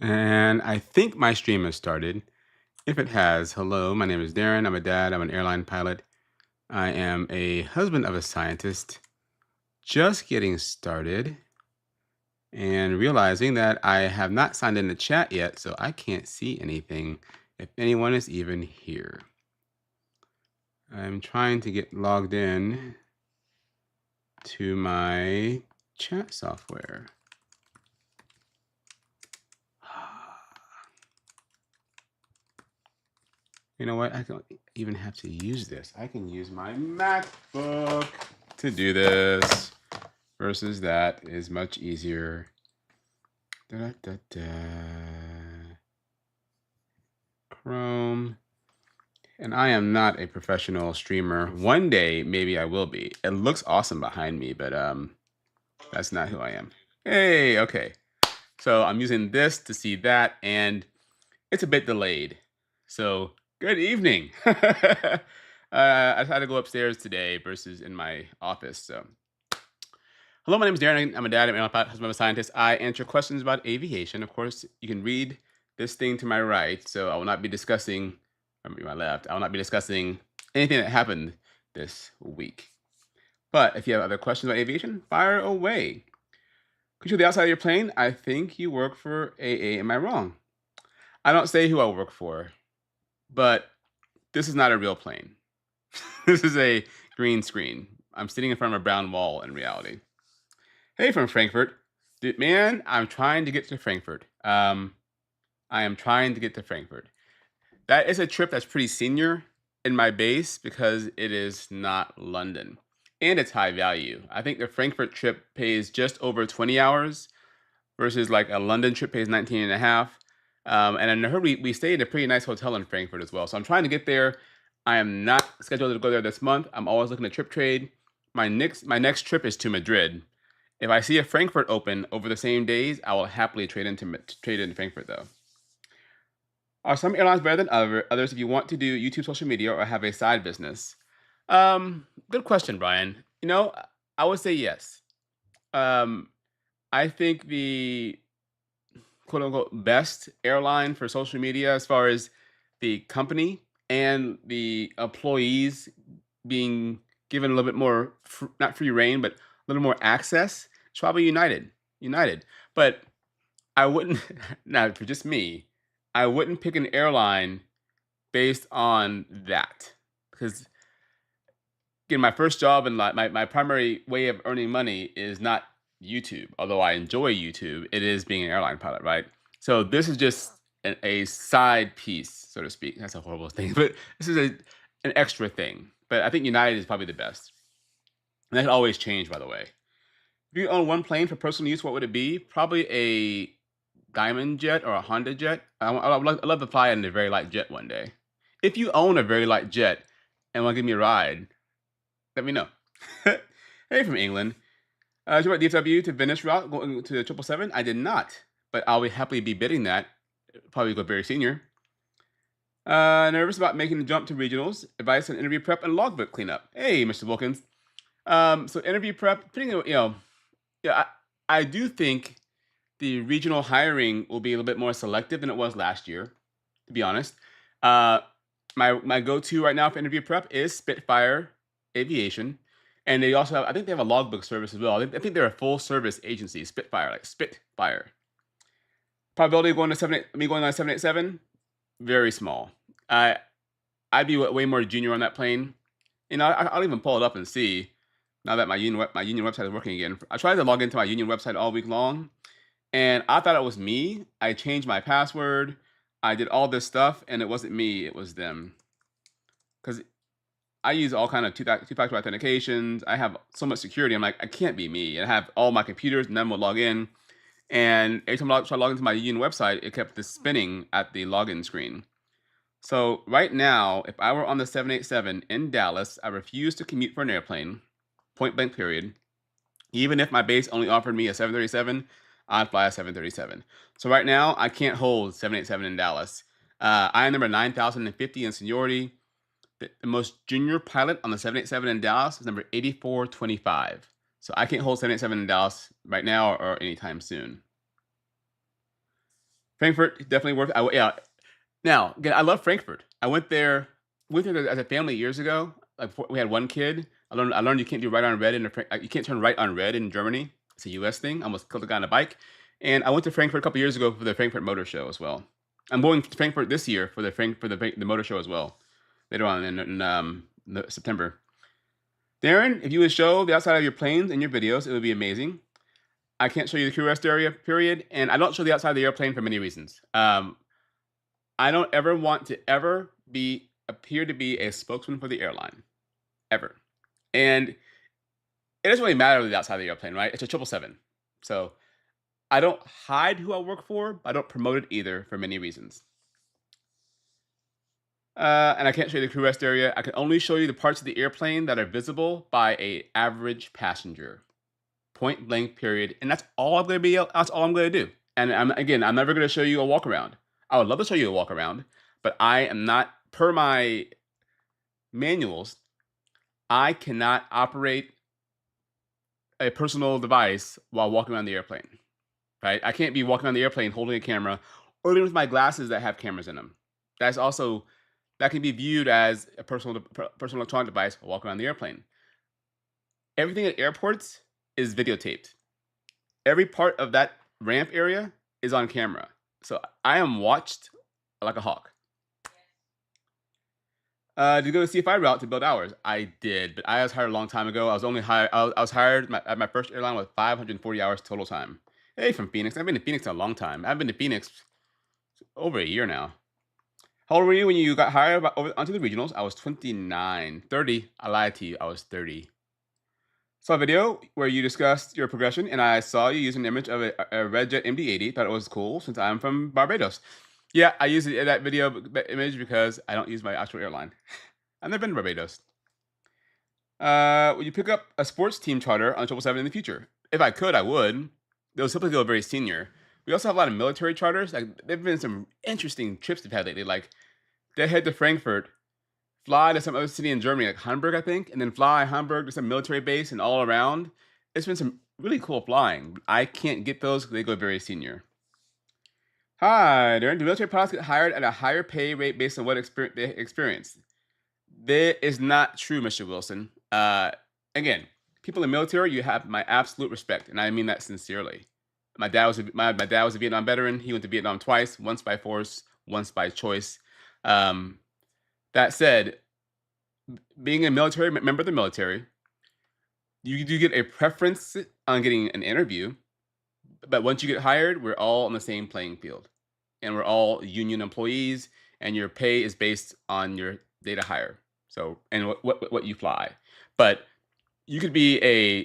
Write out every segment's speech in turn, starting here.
And I think my stream has started. If it has, hello, my name is Darren. I'm a dad. I'm an airline pilot. I am a husband of a scientist, just getting started and realizing that I have not signed in the chat yet, so I can't see anything if anyone is even here. I'm trying to get logged in to my chat software. You know what? I don't even have to use this. I can use my MacBook to do this versus that is much easier. Da-da-da-da. Chrome. And I am not a professional streamer. One day, maybe I will be. It looks awesome behind me, but that's not who I am. Hey, okay. So I'm using this to see that, and it's a bit delayed. So good evening. I had to go upstairs today versus in my office. So hello, my name is Darren. I'm a dad. I'm a husband of a scientist. I answer questions about aviation. Of course, you can read this thing to my right. So I will not be discussing, or my left, I will not be discussing anything that happened this week. But if you have other questions about aviation, fire away. Could you show the outside of your plane? I think you work for AA. Am I wrong? I don't say who I work for, but this is not a real plane. This is a green screen. I'm sitting in front of a brown wall in reality. Hey, from Frankfurt. Dude, man, I'm trying to get to Frankfurt. I am trying to get to Frankfurt. That is a trip that's pretty senior in my base because it is not London. And it's high value. I think the Frankfurt trip pays just over 20 hours versus like a London trip pays 19 and a half. And in a hurry, we stayed in a pretty nice hotel in Frankfurt as well. So I'm trying to get there. I am not scheduled to go there this month. I'm always looking at trip trade. My next trip is to Madrid. If I see a Frankfurt open over the same days, I will happily trade in Frankfurt though. Are some airlines better than others if you want to do YouTube social media or have a side business? Good question, Brian. I would say yes. Um, I think the quote unquote best airline for social media as far as the company and the employees being given a little bit more not free reign but a little more access, it's probably United. But I wouldn't now for just me, I wouldn't pick an airline based on that because again, my first job and my primary way of earning money is not YouTube. Although I enjoy YouTube, it is being an airline pilot, right? So this is just a side piece, so to speak. That's a horrible thing, but this is an extra thing. But I think United is probably the best. And that could always change, by the way. If you own one plane for personal use, what would it be? Probably a Diamond jet or a Honda jet. I'd love to fly in a very light jet one day. If you own a very light jet and want to give me a ride, let me know. Hey, from England. Did you write DFW to Venice route going to the 777? I did not, but I'll happily be bidding that. Probably go very senior. Nervous about making the jump to regionals. Advice on interview prep and logbook cleanup. Hey, Mr. Wilkins. So interview prep, yeah, I do think the regional hiring will be a little bit more selective than it was last year, to be honest. My go-to right now for interview prep is Spitfire Aviation. And they also have, I think they have a logbook service as well. I think they're a full service agency, Spitfire, like Spitfire. Probability of going to me going on a 787, very small. I'd be way more junior on that plane. I'll even pull it up and see. Now that my union website is working again, I tried to log into my union website all week long, and I thought it was me. I changed my password. I did all this stuff, and it wasn't me. It was them. Because I use all kind of two-factor authentications. I have so much security. I'm like, I can't be me. And I have all my computers, and then we'll log in. And every time I try to log into my union website, it kept this spinning at the login screen. So right now, if I were on the 787 in Dallas, I refuse to commute for an airplane, point blank period. Even if my base only offered me a 737, I'd fly a 737. So right now, I can't hold 787 in Dallas. I am number 9,050 in seniority. The most junior pilot on the 787 in Dallas is number 8425. So I can't hold 787 in Dallas right now or anytime soon. Frankfurt definitely worth. Yeah. Now again, I love Frankfurt. I went there as a family years ago. Like before we had one kid. I learned you can't do right on red you can't turn right on red in Germany. It's a U.S. thing. I almost killed a guy on a bike. And I went to Frankfurt a couple years ago for the Frankfurt Motor Show as well. I'm going to Frankfurt this year for the motor show as well. Later on in September. Darren, if you would show the outside of your planes in your videos, it would be amazing. I can't show you the crew rest area, period, and I don't show the outside of the airplane for many reasons. I don't ever want to appear to be a spokesman for the airline, ever. And it doesn't really matter the outside of the airplane, right? It's a 777. So I don't hide who I work for, but I don't promote it either for many reasons. And I can't show you the crew rest area. I can only show you the parts of the airplane that are visible by a average passenger. Point blank, period. And that's all I'm going to be. That's all I'm going to do. And I'm never going to show you a walk around. I would love to show you a walk around, but I am not, per my manuals, I cannot operate a personal device while walking around the airplane. Right? I can't be walking on the airplane holding a camera, or even with my glasses that have cameras in them. That can be viewed as a personal electronic device while walking around the airplane. Everything at airports is videotaped. Every part of that ramp area is on camera. So I am watched like a hawk. Did you go to CFI route to build hours? I did, but I was hired a long time ago. I was hired at my first airline with 540 hours total time. Hey, from Phoenix. I've been to Phoenix a long time. I've been to Phoenix over a year now. How old were you when you got hired onto the regionals? I was 29. 30. I lied to you. I was 30. Saw a video where you discussed your progression, and I saw you use an image of a Redjet MD-80. Thought it was cool since I'm from Barbados. Yeah, I use that image because I don't use my actual airline. I've never been to Barbados. Would you pick up a sports team charter on 777 in the future? If I could, I would. Those typically go very senior. We also have a lot of military charters. Like, there've been some interesting trips they've had lately. Like, they head to Frankfurt, fly to some other city in Germany, like Hamburg, I think, and then fly Hamburg to some military base and all around. It's been some really cool flying. I can't get those because they go very senior. Hi, Darren. Do military pilots get hired at a higher pay rate based on what they experience? That is not true, Mr. Wilson. Again, people in the military, you have my absolute respect, and I mean that sincerely. My dad was a Vietnam veteran. He went to Vietnam twice, once by force, once by choice. That said, being a member of the military, you do get a preference on getting an interview, but once you get hired, we're all on the same playing field, and we're all union employees, and your pay is based on your data hire. So, and what you fly. But you could be a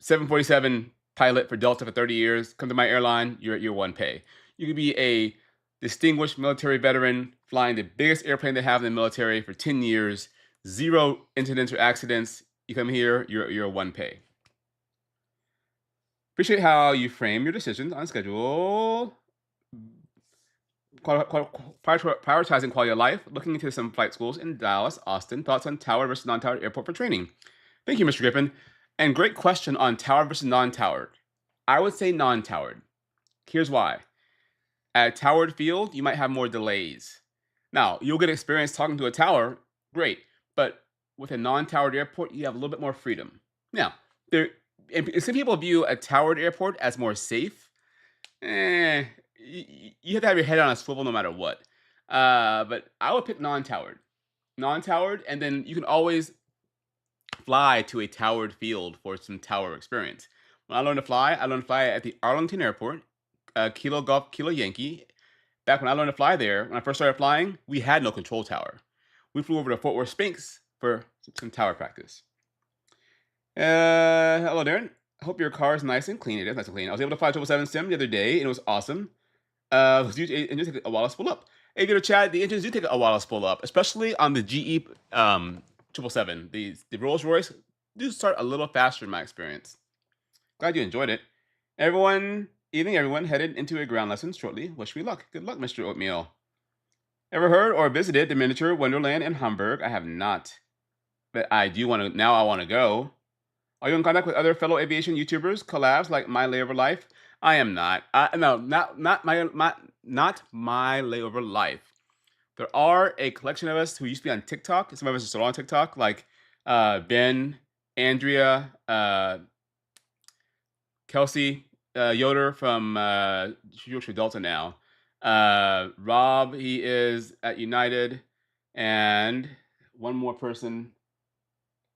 747 pilot for Delta for 30 years, come to my airline, you're at year one pay. You could be a distinguished military veteran flying the biggest airplane they have in the military for 10 years, 0 incidents or accidents. You come here, you're one pay. Appreciate how you frame your decisions on schedule. Prioritizing quality of life, looking into some flight schools in Dallas, Austin. Thoughts on tower versus non-towered airport for training? Thank you, Mr. Griffin. And great question on tower versus non-towered. I would say non-towered. Here's why. At a towered field, you might have more delays. Now, you'll get experience talking to a tower, great. But with a non-towered airport, you have a little bit more freedom. Now, some people view a towered airport as more safe. You have to have your head on a swivel no matter what. But I would pick non-towered. Non-towered, and then you can always fly to a towered field for some tower experience. When I learned to fly at the Arlington Airport, Kilo Golf, Kilo Yankee. Back when I learned to fly there, when I first started flying, we had no control tower. We flew over to Fort Worth Spinks for some tower practice. Hello, Darren. I hope your car is nice and clean. It is nice and clean. I was able to fly 777 sim the other day, and it was awesome. Engines take a while to spool up. Hey, go to chat. The engines do take a while to spool up, especially on the GE 777. The Rolls Royce do start a little faster in my experience. Glad you enjoyed it. Evening, everyone. Headed into a ground lesson shortly. Wish me luck. Good luck, Mr. Oatmeal. Ever heard or visited the miniature Wonderland in Hamburg? I have not, but I do want to. Now I want to go. Are you in contact with other fellow aviation YouTubers collabs like My Layover Life? I am not. No, not my layover life. There are a collection of us who used to be on TikTok. Some of us are still on TikTok, like Ben, Andrea, Kelsey Yoder from she works for Delta now. Rob, he is at United, and one more person,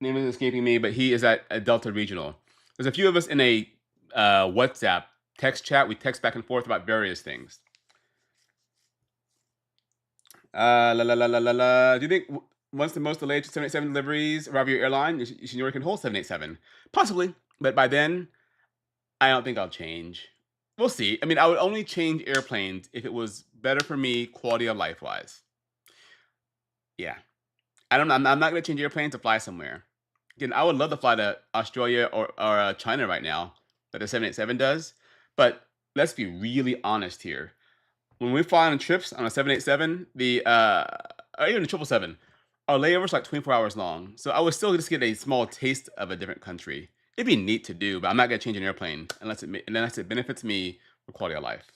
name is escaping me, but he is at Delta Regional. There's a few of us in a WhatsApp text chat. We text back and forth about various things. La la la la la la. Do you think once the most delayed 787 deliveries arrive at your airline, your seniority can hold 787? Possibly, but by then, I don't think I'll change. We'll see. I mean, I would only change airplanes if it was better for me, quality of life wise. Yeah, I'm not gonna change airplanes to fly somewhere. Again, I would love to fly to Australia or China right now, that the 787 does. But let's be really honest here. When we fly on trips on a 787, or even a 777, our layovers are like 24 hours long. So I would still just get a small taste of a different country. It'd be neat to do, but I'm not gonna change an airplane unless it benefits me for quality of life.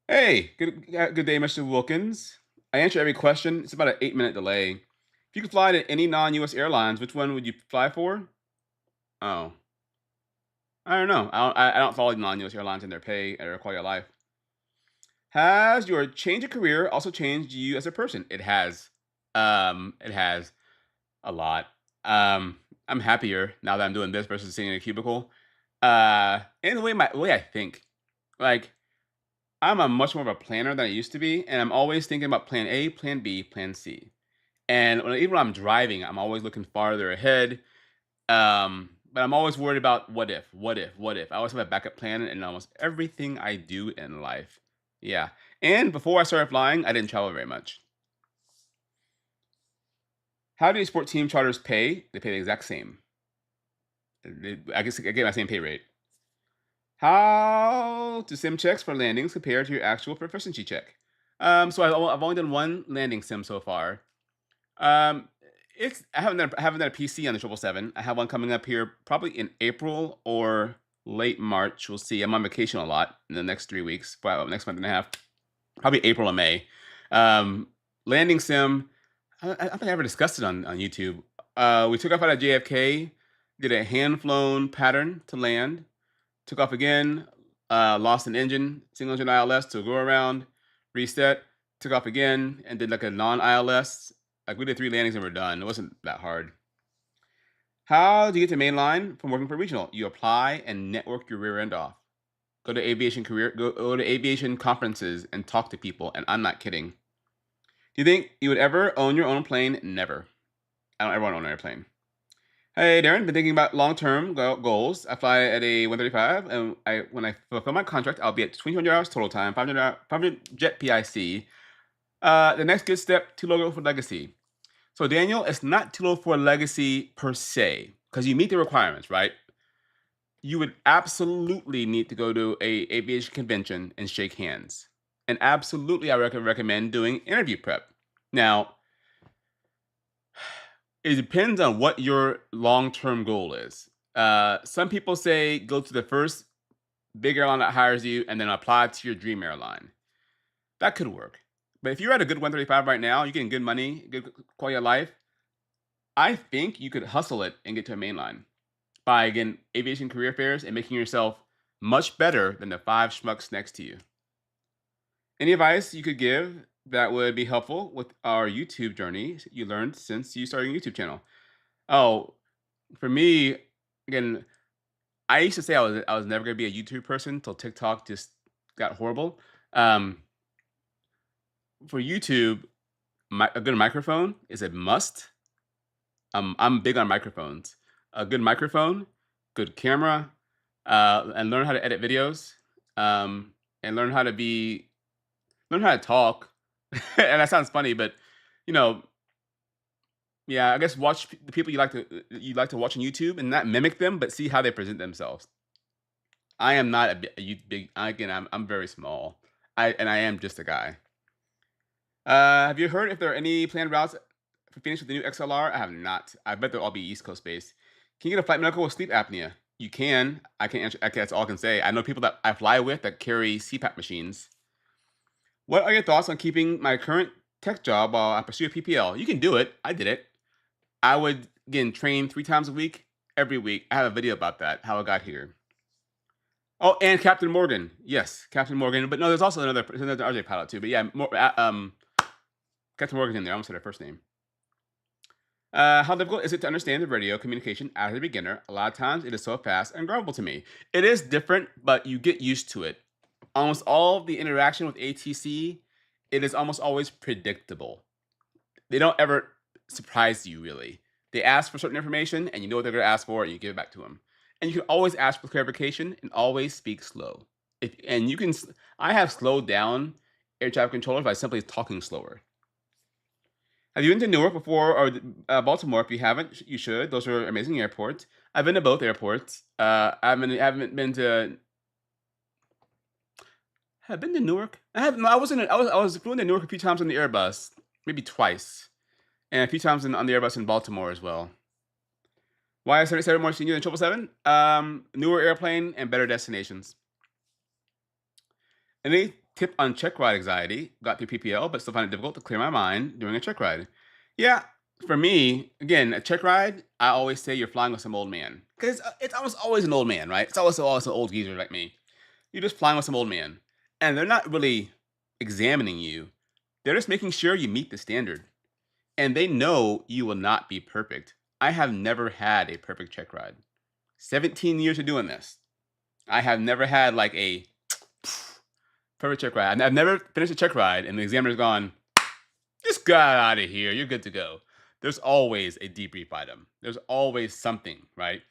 Hey, good day, Mr. Wilkins. I answer every question. It's about an 8-minute delay. If you could fly to any non-US airlines, which one would you fly for? Oh, I don't know. I don't follow non-US airlines and their pay or quality of life. Has your change of career also changed you as a person? It has. It has a lot. I'm happier now that I'm doing this versus sitting in a cubicle. And the way I think, like I'm a much more of a planner than I used to be, and I'm always thinking about plan A, plan B, plan C. And even when I'm driving, I'm always looking farther ahead. But I'm always worried about what if, what if, what if. I always have a backup plan in almost everything I do in life. Yeah. And before I started flying, I didn't travel very much. How do sport team charters pay? They pay the exact same. I guess I get my same pay rate. How do sim checks for landings compare to your actual proficiency check? So I've only done one landing sim so far. Um, I haven't done a PC on the 777. I have one coming up here probably in April or late March. We'll see. I'm on vacation a lot in the next 3 weeks, next month and a half, probably April or May. Um, Landing sim. I don't think I ever discussed it on YouTube. We took off out of JFK, did a hand flown pattern to land, took off again, lost an engine, single engine ILS to go around, reset, took off again, and did like a non ILS. Like we did 3 landings and we're done. It wasn't that hard. How do you get to mainline from working for regional? You apply and network your rear end off. Go to aviation conferences and talk to people. And I'm not kidding. Do you think you would ever own your own plane? Never. I don't ever want to own an airplane. Hey, Darren, been thinking about long-term goals. I fly at a 135, and when I fulfill my contract, I'll be at 2,200 hours total time, 500 jet PIC. The next good step, too low for legacy. So, Daniel, it's not too low for legacy per se, because you meet the requirements, right? You would absolutely need to go to a aviation convention and shake hands. And absolutely, I recommend doing interview prep. Now, it depends on what your long-term goal is. Some people say go to the first big airline that hires you and then apply to your dream airline. That could work. But if you're at a good 135 right now, you're getting good money, good quality of life, I think you could hustle it and get to a mainline by, again, aviation career fairs and making yourself much better than the 5 schmucks next to you. Any advice you could give that would be helpful with our YouTube journey you learned since you started your YouTube channel? Oh, for me, again, I used to say I was never gonna be a YouTube person until TikTok just got horrible. Um, for YouTube, a good microphone is a must. I'm big on microphones. A good microphone, good camera, and learn how to edit videos, and learn how to talk. And that sounds funny, but you know, yeah, I guess watch the people you like to watch on YouTube and not mimic them, but see how they present themselves. I am not big. Again, I'm very small. I am just a guy. Have you heard if there are any planned routes for Phoenix with the new XLR? I have not. I bet they'll all be East Coast based. Can you get a flight medical with sleep apnea? You can. I can answer. That's all I can say. I know people that I fly with that carry CPAP machines. What are your thoughts on keeping my current tech job while I pursue a PPL? You can do it. I did it. I would, again, train 3 times a week, every week. I have a video about that, how I got here. Oh, and Captain Morgan. Yes, Captain Morgan. But no, there's another RJ pilot too. But yeah, Captain Morgan's in there. I almost said her first name. How difficult is it to understand the radio communication as a beginner? A lot of times it is so fast and ungrabbable to me. It is different, but you get used to it. Almost all of the interaction with ATC, it is almost always predictable. They don't ever surprise you, really. They ask for certain information, and you know what they're going to ask for, and you give it back to them. And you can always ask for clarification and always speak slow. I have slowed down air traffic controllers by simply talking slower. Have you been to Newark before or Baltimore? If you haven't, you should. Those are amazing airports. I've been to both airports. I haven't been to. Have been to Newark? I have. No, I wasn't. I was flew into Newark a few times on the Airbus, maybe twice, and a few times on the Airbus in Baltimore as well. Why is 77 more senior than 777? Newer airplane and better destinations. Any tip on check ride anxiety? Got through PPL, but still find it difficult to clear my mind during a check ride. Yeah, for me, again, a check ride, I always say you're flying with some old man. Because it's almost always an old man, right? It's always an old geezer like me. You're just flying with some old man. And they're not really examining you. They're just making sure you meet the standard. And they know you will not be perfect. I have never had a perfect check ride. 17 years of doing this. I have never had like a perfect check ride. I've never finished a check ride and the examiner's gone, just get out of here. You're good to go. There's always a debrief item. There's always something, right?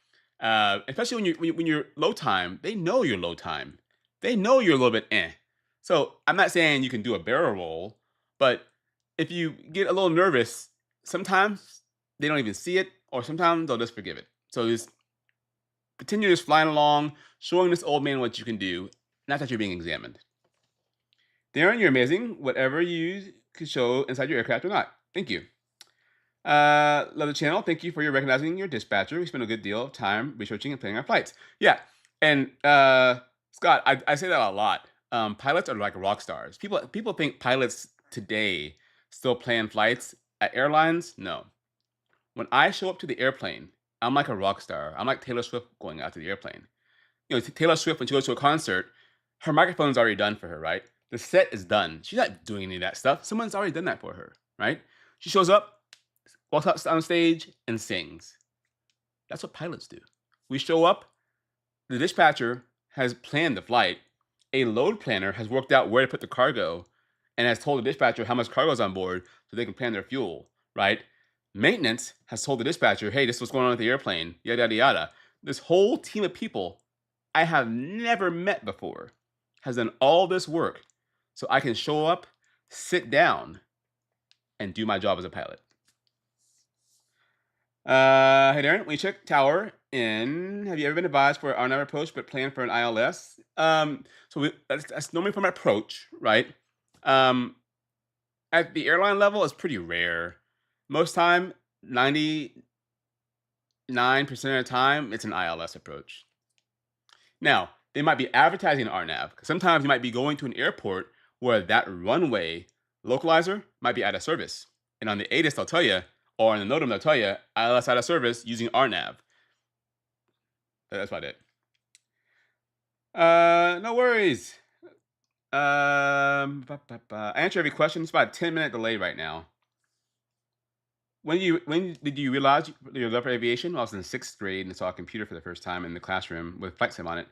Especially when you're low time, they know you're low time. They know you're a little bit eh. So I'm not saying you can do a barrel roll, but if you get a little nervous, sometimes they don't even see it, or sometimes they'll just forgive it. So just continue just flying along, showing this old man what you can do, not that you're being examined. Darren, you're amazing. Whatever you can show inside your aircraft or not. Thank you. Love the channel. Thank you for your recognizing your dispatcher. We spend a good deal of time researching and planning our flights. Yeah. And Scott, I say that a lot. Pilots are like rock stars. People think pilots today still plan flights at airlines. No. When I show up to the airplane, I'm like a rock star. I'm like Taylor Swift going out to the airplane. You know, Taylor Swift, when she goes to a concert, her microphone's already done for her, right? The set is done. She's not doing any of that stuff. Someone's already done that for her, right? She shows up, walks out on stage, and sings. That's what pilots do. We show up, the dispatcher has planned the flight, a load planner has worked out where to put the cargo, and has told the dispatcher how much cargo is on board so they can plan their fuel, right? Maintenance has told the dispatcher, hey, this is what's going on with the airplane, yada, yada, yada. This whole team of people I have never met before has done all this work so I can show up, sit down, and do my job as a pilot. Hey Darren, when you check tower in, have you ever been advised for an RNAV approach but planned for an ILS? That's normally from an approach, right? At the airline level, it's pretty rare. Most time, 99% of the time, it's an ILS approach. Now, they might be advertising an RNAV. Sometimes you might be going to an airport where that runway localizer might be out of service. And on the ATIS, they'll tell you, or on the NOTAM, they'll tell you, ILS out of service using RNAV. That's about it. No worries. I answer every question. It's about a 10-minute delay right now. When did you realize your love for aviation? Well, I was in 6th grade and saw a computer for the first time in the classroom with flight sim on it.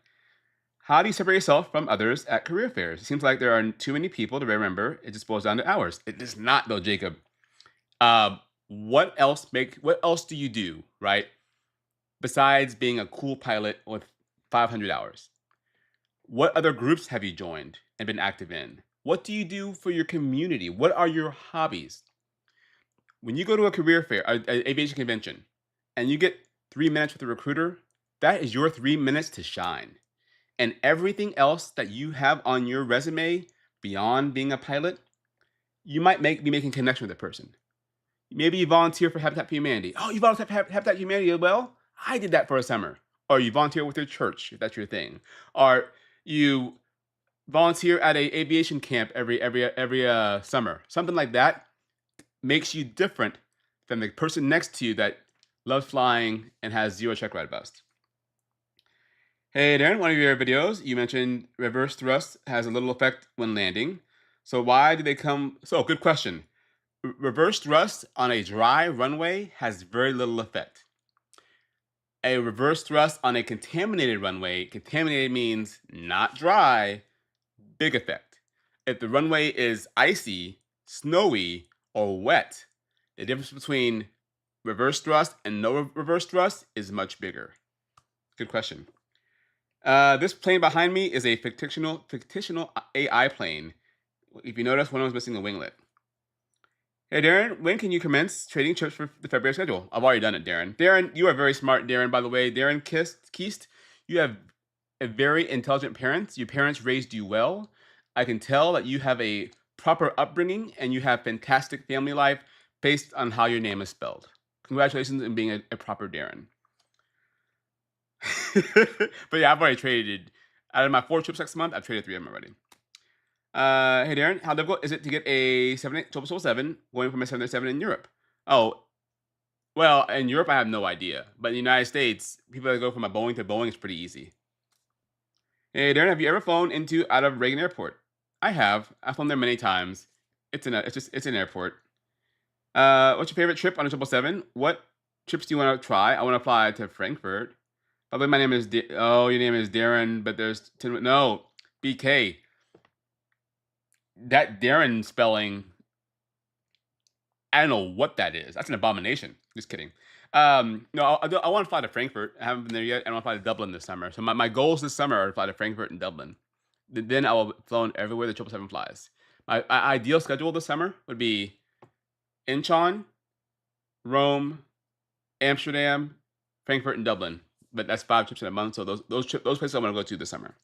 How do you separate yourself from others at career fairs? It seems like there are too many people to remember. It just boils down to hours. It does not, though, Jacob. What else do you do, right? Besides being a cool pilot with 500 hours. What other groups have you joined and been active in? What do you do for your community? What are your hobbies? When you go to a career fair, an aviation convention, and you get 3 minutes with a recruiter, that is your 3 minutes to shine. And everything else that you have on your resume beyond being a pilot, you might be making connection with a person. Maybe you volunteer for Habitat for Humanity. Oh, you volunteer for Habitat for Humanity? Well, I did that for a summer. or you volunteer with your church if that's your thing, or you volunteer at a aviation camp every summer. Something like that makes you different than the person next to you that loves flying and has zero check ride bust. Hey Darren, one of your videos you mentioned reverse thrust has a little effect when landing. So why do they come? So good question. Reverse thrust on a dry runway has very little effect. A reverse thrust on a contaminated runway, contaminated means not dry, big effect. If the runway is icy, snowy, or wet, the difference between reverse thrust and no reverse thrust is much bigger. Good question. This plane behind me is a fictional AI plane. If you notice, one of them is missing a winglet. Hey Darren, when can you commence trading chips for the February schedule? I've already done it, Darren. Darren, you are very smart, Darren, by the way. Darren Keist, you have a very intelligent parents. Your parents raised you well. I can tell that you have a proper upbringing and you have fantastic family life based on how your name is spelled. Congratulations on being a proper Darren. But yeah, I've already traded. Out of my 4 trips next month, I've traded 3 of them already. Hey Darren, how difficult is it to get a 777 going from a 787 in Europe? Oh, well, in Europe I have no idea, but in the United States, people that go from a Boeing to Boeing is pretty easy. Hey Darren, have you ever flown into out of Reagan Airport? I have. I've flown there many times. It's an airport. What's your favorite trip on a 777? What trips do you want to try? I want to fly to Frankfurt. By the way, my name is your name is Darren, but there's no BK. That Darren spelling, I don't know what that is. That's an abomination. Just kidding. No, I want to fly to Frankfurt. I haven't been there yet. I want to fly to Dublin this summer. So my goals this summer are to fly to Frankfurt and Dublin. Then I will have flown everywhere the 777 flies. My ideal schedule this summer would be Incheon, Rome, Amsterdam, Frankfurt, and Dublin. But that's 5 trips in a month. So those places I want to go to this summer.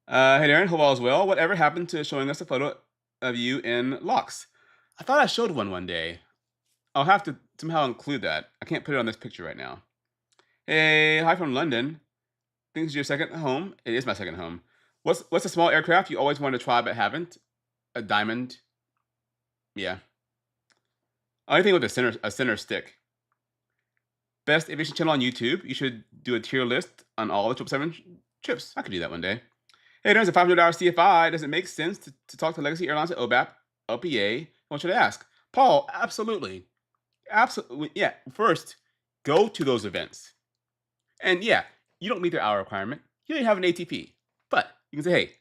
Hey Darren, hope all is well. Whatever happened to showing us a photo of you in locks? I thought I showed one day. I'll have to somehow include that. I can't put it on this picture right now. Hey, hi from London. Think it's your second home? It is my second home. What's a small aircraft you always wanted to try but haven't? A diamond. Yeah. Only thing with a center stick. Best aviation channel on YouTube. You should do a tier list on all the 777 trips. I could do that one day. Hey, there's a $500 CFI. Does it make sense to talk to Legacy Airlines at OBAP, LPA? What should I ask? Paul, absolutely. Absolutely. Yeah. First, go to those events. And yeah, you don't meet their hour requirement. You don't have an ATP. But you can say, hey,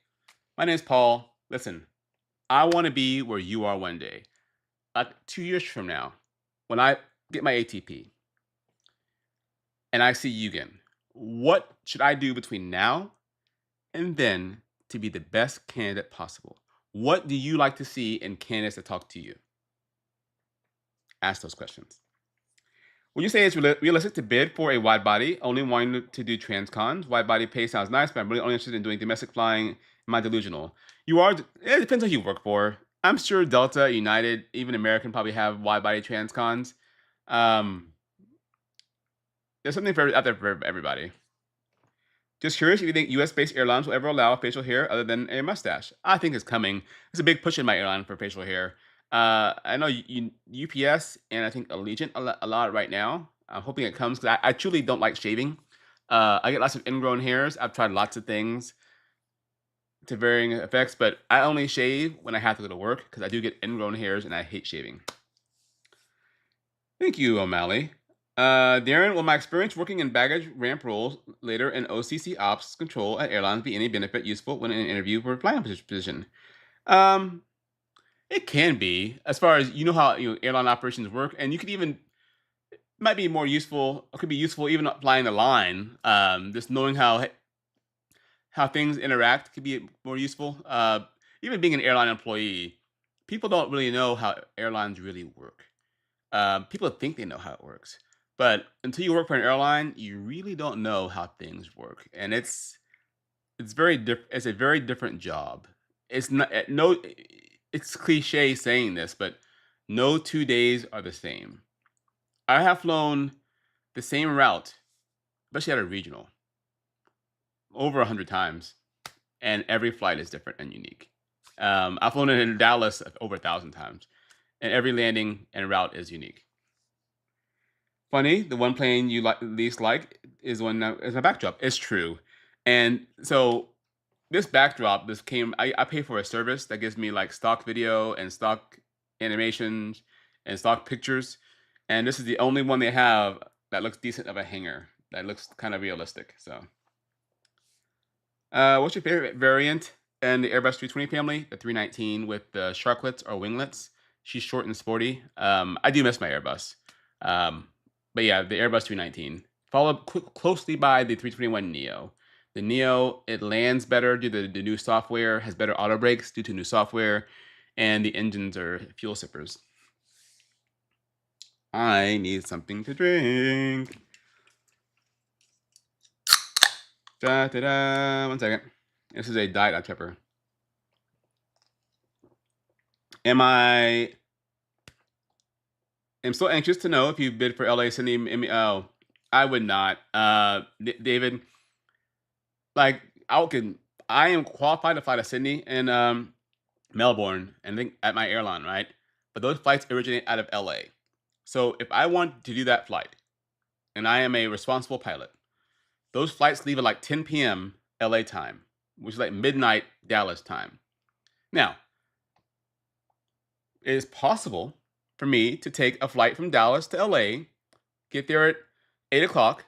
my name's Paul. Listen, I want to be where you are one day. Like 2 years from now, when I get my ATP and I see you again, what should I do between now and then to be the best candidate possible? What do you like to see in candidates that talk to you? Ask those questions. Would you say it's realistic to bid for a wide body, only wanting to do transcons? Wide body pay sounds nice, but I'm really only interested in doing domestic flying. Am I delusional? You are. It depends on who you work for. I'm sure Delta, United, even American probably have wide body transcons. There's something out there for everybody. Just curious if you think US-based airlines will ever allow facial hair other than a mustache. I think it's coming. There's a big push in my airline for facial hair. I know UPS and I think Allegiant a lot right now. I'm hoping it comes because I truly don't like shaving. I get lots of ingrown hairs. I've tried lots of things to varying effects, but I only shave when I have to go to work because I do get ingrown hairs and I hate shaving. Thank you, O'Malley. Darren, will my experience working in baggage ramp roles later in OCC ops control at airlines be any benefit useful when in an interview for a flying position? It can be, as far as you know how airline operations work, and you could even might be more useful. It could be useful even flying the line. Just knowing how things interact could be more useful. Even being an airline employee, people don't really know how airlines really work. People think they know how it works, but until you work for an airline, you really don't know how things work, and it's very different. It's a very different job. It's not no. It's cliche saying this, but no 2 days are the same. I have flown the same route especially at a regional, over 100 times, and every flight is different and unique. I've flown in Dallas over 1,000 times, and every landing and route is unique. Funny, the one plane you least like is one that is my backdrop. It's true, and so this backdrop, this came. I pay for a service that gives me like stock video and stock animations and stock pictures, and this is the only one they have that looks decent of a hanger. That looks kind of realistic. So, what's your favorite variant in the Airbus 320 family? The 319 with the sharklets or winglets. She's short and sporty. I do miss my Airbus. Um, but yeah, the Airbus 319, followed closely by the 321 Neo. The Neo, it lands better due to the new software, has better auto brakes due to new software, and the engines are fuel sippers. I need something to drink. Da da da. 1 second. This is a diet hot pepper. I'm so anxious to know if you bid for LA City. Oh, I would not. David, like I am qualified to fly to Sydney and Melbourne and think at my airline, right? But those flights originate out of LA. So if I want to do that flight and I am a responsible pilot, those flights leave at like 10 p.m. LA time, which is like midnight Dallas time. Now, it is possible for me to take a flight from Dallas to LA, get there at 8 o'clock,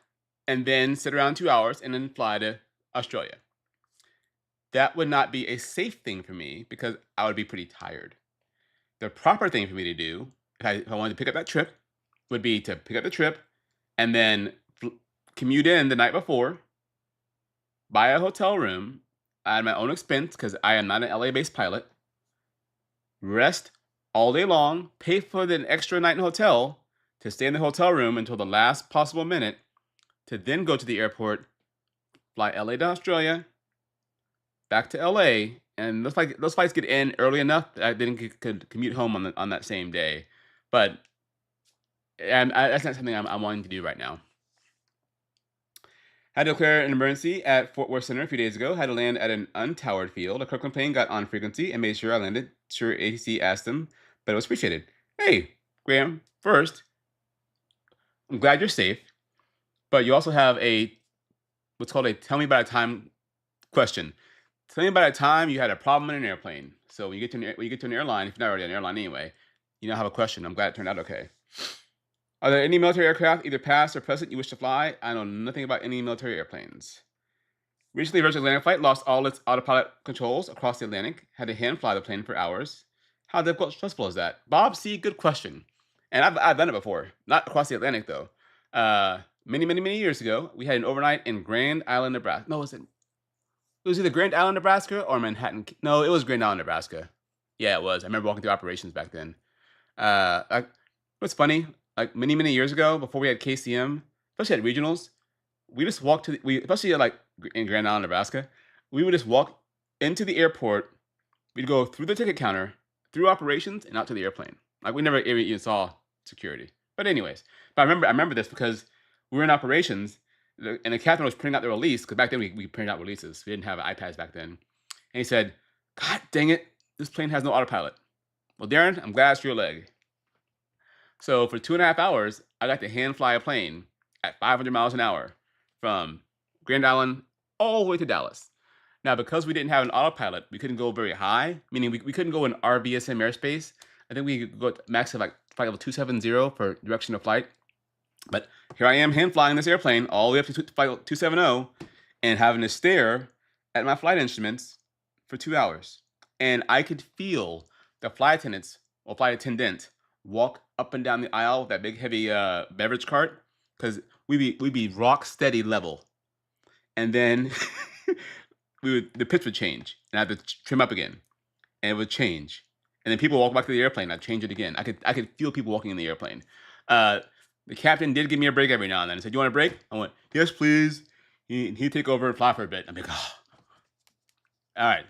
and then sit around 2 hours and then fly to Australia. That would not be a safe thing for me because I would be pretty tired. The proper thing for me to do, if I wanted to pick up that trip, would be to pick up the trip and then commute in the night before, buy a hotel room at my own expense because I am not an LA-based pilot, rest all day long, pay for the extra night in hotel to stay in the hotel room until the last possible minute, to then go to the airport, fly LA to Australia, back to LA, and those flights get in early enough that I then could commute home on that same day. But that's not something I'm wanting to do right now. Had to declare an emergency at Fort Worth Center a few days ago. Had to land at an untowered field. A Kirkland plane got on frequency and made sure I landed. Sure, ATC asked them, but it was appreciated. Hey, Graham, first, I'm glad you're safe, but you also have what's called a tell me about a time question. Tell me about a time you had a problem in an airplane. So when you get to an airline, if you're not already on an airline anyway, you now have a question. I'm glad it turned out okay. Are there any military aircraft, either past or present, you wish to fly? I know nothing about any military airplanes. Recently, Virgin Atlantic flight lost all its autopilot controls across the Atlantic. Had to hand fly the plane for hours. How difficult, stressful is that? Bob C., good question. And I've done it before. Not across the Atlantic, though. Many years ago, we had an overnight in Grand Island, Nebraska. No, it was either Grand Island, Nebraska or Manhattan. No, it was Grand Island, Nebraska. Yeah, it was. I remember walking through operations back then. What's funny, like many years ago, before we had KCM, especially at regionals, we just walked especially like in Grand Island, Nebraska, we would just walk into the airport. We'd go through the ticket counter, through operations, and out to the airplane. Like we never even saw security. But anyways, I remember this because we were in operations, and the captain was printing out the release because back then we printed out releases. We didn't have iPads back then, and he said, "God dang it, this plane has no autopilot." Well, Darren, I'm glad it's your leg. So for 2.5 hours, I got to hand fly a plane at 500 miles an hour from Grand Island all the way to Dallas. Now, because we didn't have an autopilot, we couldn't go very high, meaning we couldn't go in RVSM airspace. I think we could go max of like flight level 270 for direction of flight. But here I am hand flying this airplane all the way up to flight level 270 and having to stare at my flight instruments for 2 hours. And I could feel the flight attendant walk up and down the aisle with that big heavy beverage cart because we'd be rock steady level, and then the pitch would change and I had to trim up again, and it would change, and then people walk back to the airplane. I'd change it again. I could feel people walking in the airplane. The captain did give me a break every now and then. He said, "You want a break?" I went, "Yes, please." He'd take over and fly for a bit. I'm like, "Oh, all right,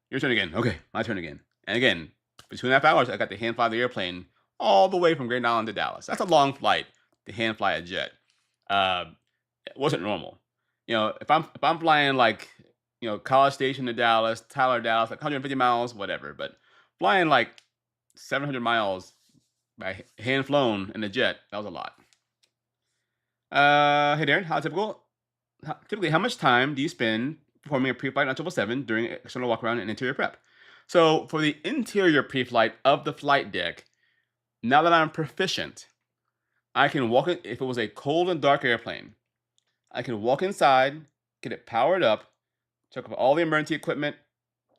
your turn again." Okay, my turn again. And again, for 2.5 hours, I got to hand fly the airplane all the way from Grand Island to Dallas. That's a long flight to hand fly a jet. It wasn't normal. If I'm flying like College Station to Dallas, Tyler Dallas, like 150 miles, whatever. But flying like 700 miles by hand flown in a jet, that was a lot. Hey Darren, typically how much time do you spend performing a pre-flight on 777 during external walk around and interior prep? So for the interior pre-flight of the flight deck, now that I'm proficient, I can walk in. If it was a cold and dark airplane, I can walk inside, get it powered up, check off all the emergency equipment,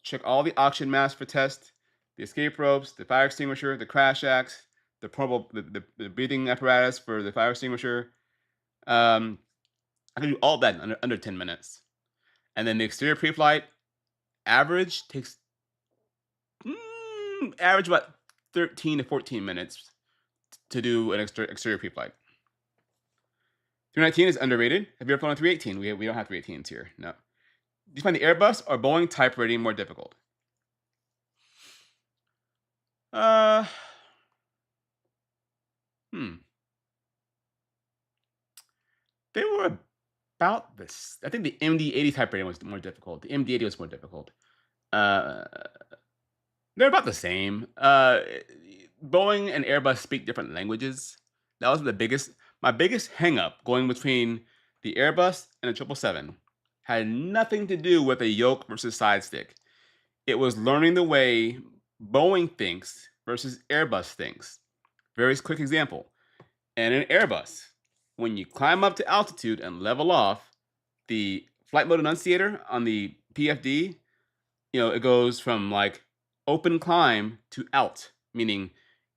check all the oxygen masks for test, the escape ropes, the fire extinguisher, the crash axe, the portable, the breathing apparatus for the fire extinguisher. Um, I can do all that in under 10 minutes. And then the exterior pre-flight average takes average about 13 to 14 minutes to do an exterior pre-flight. 319 is underrated. Have you ever flown a 318? We don't have 318s here. No. Do you find the Airbus or Boeing type rating more difficult? Uh, hmm. They were about this. I think the MD-80 type rating was more difficult. The MD-80 was more difficult. Uh, they're about the same. Boeing and Airbus speak different languages. That was my biggest hang up going between the Airbus and the 777 had nothing to do with a yoke versus side stick. It was learning the way Boeing thinks versus Airbus thinks. Very quick example. And in Airbus, when you climb up to altitude and level off, the flight mode enunciator on the PFD, it goes from like open climb to alt, meaning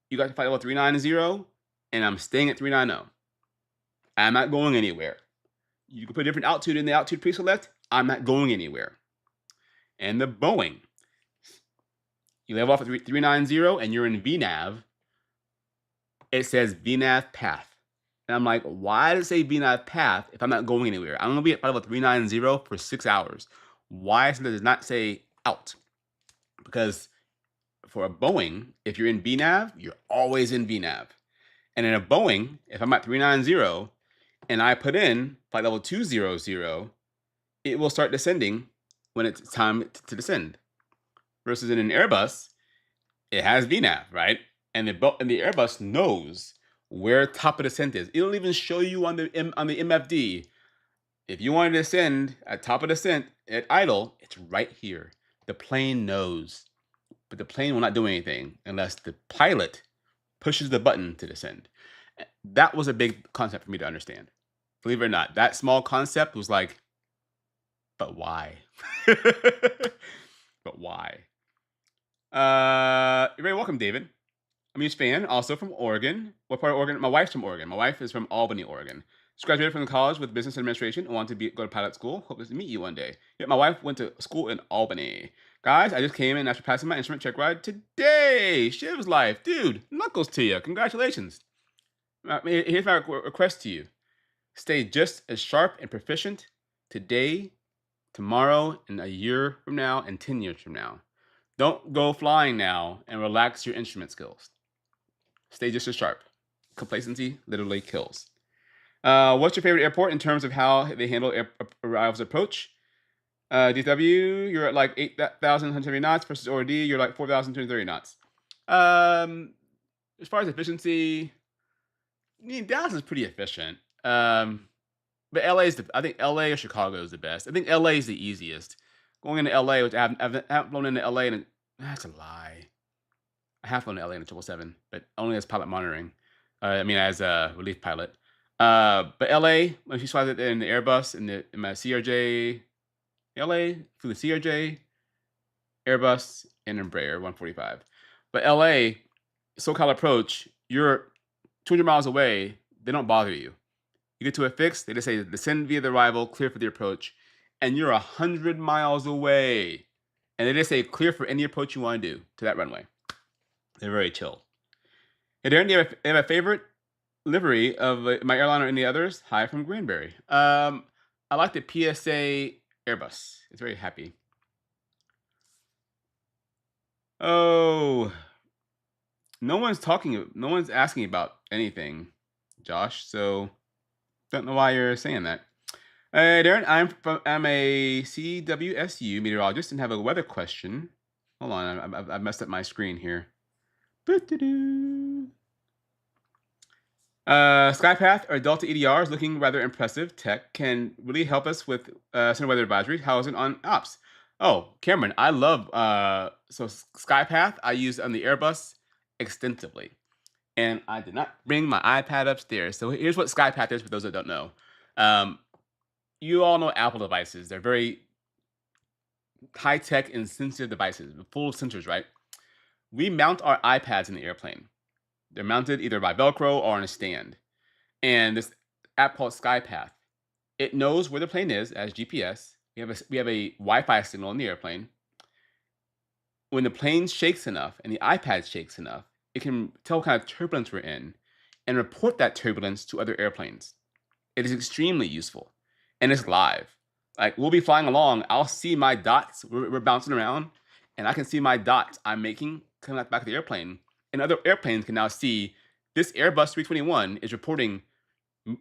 you got to flight level 390 and I'm staying at 390. I'm not going anywhere. You can put a different altitude in the altitude pre-select. I'm not going anywhere. And the Boeing, you level off at 390 and you're in VNAV. It says VNAV path. And I'm like, why does it say VNAV path if I'm not going anywhere? I'm going to be at level 390 for 6 hours. Why does it not say out? Because for a Boeing, if you're in VNAV, you're always in VNAV. And in a Boeing, if I'm at 390 and I put in flight level 200, it will start descending when it's time to descend. Versus in an Airbus, it has VNAV, right? And the Airbus knows where top of descent is. It'll even show you on the MFD. If you want to descend at top of descent at idle, it's right here. The plane knows, but the plane will not do anything unless the pilot pushes the button to descend. That was a big concept for me to understand. Believe it or not, that small concept was like, but why? But why? You're very welcome, David. I'm a huge fan, also from Oregon. What part of Oregon? My wife's from Oregon. My wife is from Albany, Oregon. She graduated from the college with business administration and wanted to go to pilot school. Hope to meet you one day. Yeah, my wife went to school in Albany. Guys, I just came in after passing my instrument check ride today. Shiv's life. Dude, knuckles to you. Congratulations. Here's my request to you. Stay just as sharp and proficient today, tomorrow, and a year from now, and 10 years from now. Don't go flying now and relax your instrument skills. Stay just as sharp. Complacency literally kills. What's your favorite airport in terms of how they handle arrivals approach? DW, you're at like 8,170 knots versus ORD, you're like 4,230 knots. As far as efficiency, Dallas is pretty efficient. But I think LA or Chicago is the best. I think LA is the easiest. Going into LA, which I haven't flown into LA, and that's a lie. I have flown to LA in a 777, but only as pilot monitoring. As a relief pilot. But LA, when she flies it in the Airbus in my CRJ, LA flew the CRJ, Airbus, and Embraer 145. But LA, SoCal approach, you're 200 miles away. They don't bother you. You get to a fix, they just say descend via the arrival, clear for the approach, and you're 100 miles away. And they just say clear for any approach you want to do to that runway. They're very chill. Hey, Darren, do you have a favorite livery of my airline or any others? Hi from Granbury. I like the PSA Airbus. It's very happy. Oh, no one's asking about anything, Josh. So don't know why you're saying that. Hey, Darren, I'm a CWSU meteorologist and have a weather question. Hold on, I messed up my screen here. Boo-doo-doo. SkyPath or Delta EDR is looking rather impressive. Tech can really help us with center weather advisory. How is it on ops? Oh, Cameron, I love SkyPath. I use on the Airbus extensively, and I did not bring my iPad upstairs. So here's what SkyPath is for those that don't know. Um, you all know Apple devices. They're very high tech and sensitive devices, full of sensors, right? We mount our iPads in the airplane. They're mounted either by Velcro or on a stand. And this app called SkyPath, it knows where the plane is as GPS. We have a Wi-Fi signal in the airplane. When the plane shakes enough and the iPad shakes enough, it can tell what kind of turbulence we're in and report that turbulence to other airplanes. It is extremely useful, and it's live. Like we'll be flying along, I'll see my dots. We're bouncing around, and I can see my dots I'm making coming out the back of the airplane, and other airplanes can now see this Airbus 321 is reporting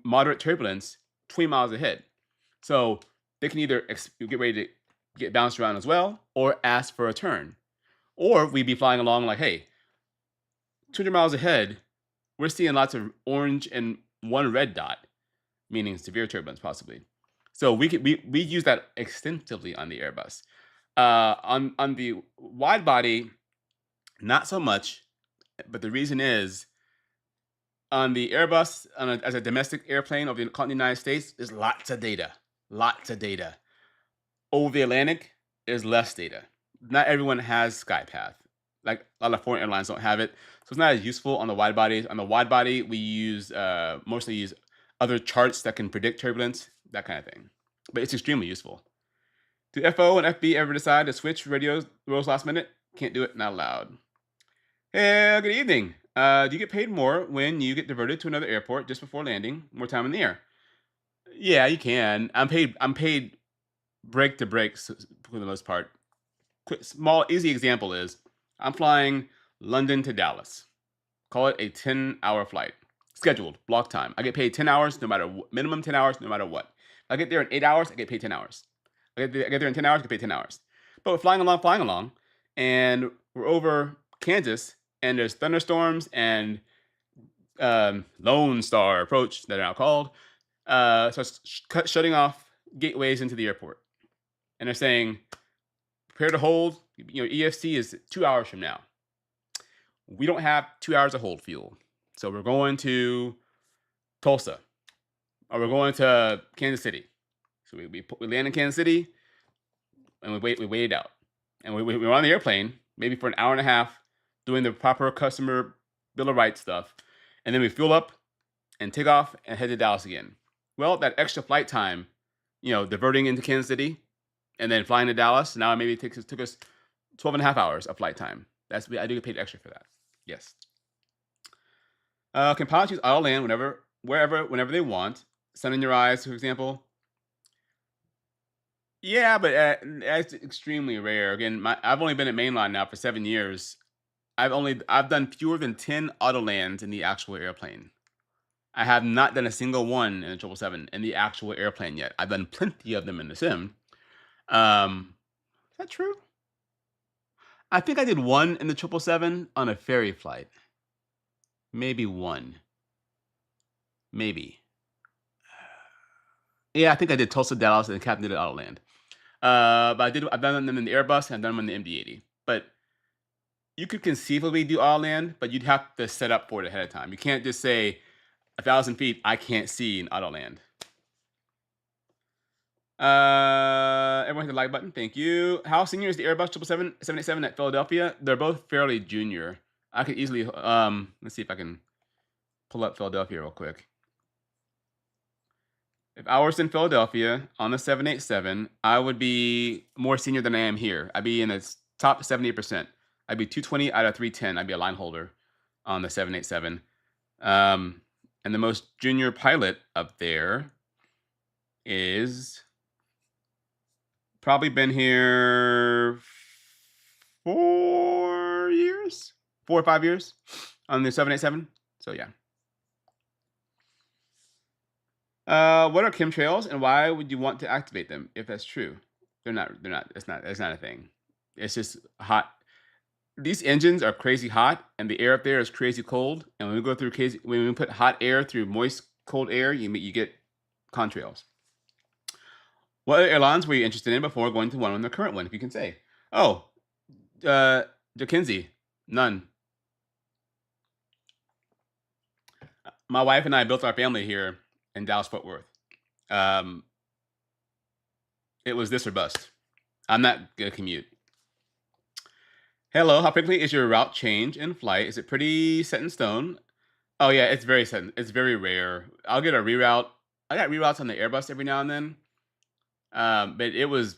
moderate turbulence 20 miles ahead. So they can either get ready to get bounced around as well, or ask for a turn, or we'd be flying along like, hey, 200 miles ahead, we're seeing lots of orange and one red dot, meaning severe turbulence possibly. So we use that extensively on the Airbus. On the wide body, not so much, but the reason is on the Airbus as a domestic airplane over the continental United States, there's lots of data, lots of data. Over the Atlantic, there's less data. Not everyone has SkyPath. Like a lot of foreign airlines don't have it, so it's not as useful on the wide bodies. On the wide body, we mostly use other charts that can predict turbulence, that kind of thing. But it's extremely useful. Do FO and FB ever decide to switch radios roles last minute? Can't do it, not allowed. Hey, good evening. Do you get paid more when you get diverted to another airport just before landing? More time in the air? Yeah, you can. I'm paid break to break for the most part. Quick, small, easy example is I'm flying London to Dallas. Call it a 10-hour flight, scheduled block time. I get paid 10 hours no matter minimum 10 hours no matter what. If I get there in 8 hours, I get paid 10 hours. I get there in 10 hours, I get paid 10 hours. But we're flying along, and we're over Kansas, and there's thunderstorms and Lone Star approach that are now called. So it's shutting off gateways into the airport, and they're saying prepare to hold. EFC is 2 hours from now. We don't have 2 hours of hold fuel, so we're going to Tulsa, or we're going to Kansas City. So we land in Kansas City, and we wait it out, and we're on the airplane maybe for an hour and a half doing the proper customer bill of rights stuff, and then we fuel up and take off and head to Dallas again. Well, that extra flight time, diverting into Kansas City and then flying to Dallas, now maybe it took us 12 and a half hours of flight time. I do get paid extra for that. Yes. Can pilots use auto land whenever they want? Sun in your eyes, for example. Yeah, but that's extremely rare. Again, I've only been at mainline now for 7 years. I've done fewer than 10 auto lands in the actual airplane. I have not done a single one in the 777 in the actual airplane yet. I've done plenty of them in the sim. Is that true? I think I did one in the 777 on a ferry flight. Maybe one. Maybe. Yeah, I think I did Tulsa, Dallas, and Captain did it Autoland. But I've done them in the Airbus and I've done them in the MD-80. But you could conceivably do Autoland, but you'd have to set up for it ahead of time. You can't just say 1,000 feet, I can't see an Autoland. Everyone hit the like button. Thank you. How senior is the Airbus 787 at Philadelphia? They're both fairly junior. I could easily let's see if I can pull up Philadelphia real quick. If I was in Philadelphia on the 787, I would be more senior than I am here. I'd be in the top 70%. I'd be 220 out of 310. I'd be a line holder on the 787. And the most junior pilot up there is probably been here 4 years, 4 or 5 years on the 787. So yeah. What are chemtrails and why would you want to activate them if that's true? They're not. It's not a thing. It's just hot. These engines are crazy hot, and the air up there is crazy cold. And when we go through crazy, when we put hot air through moist, cold air, you get contrails. What other airlines were you interested in before going to one on the current one? If you can say. Oh, uh, Dickensie, none. My wife and I built our family here in Dallas Fort Worth. Um, it was this or bust. I'm not gonna commute. Hello, how frequently is your route change in flight? Is it pretty set in stone? Oh yeah, it's very set. It's very rare. I'll get a reroute. I got reroutes on the Airbus every now and then. But it was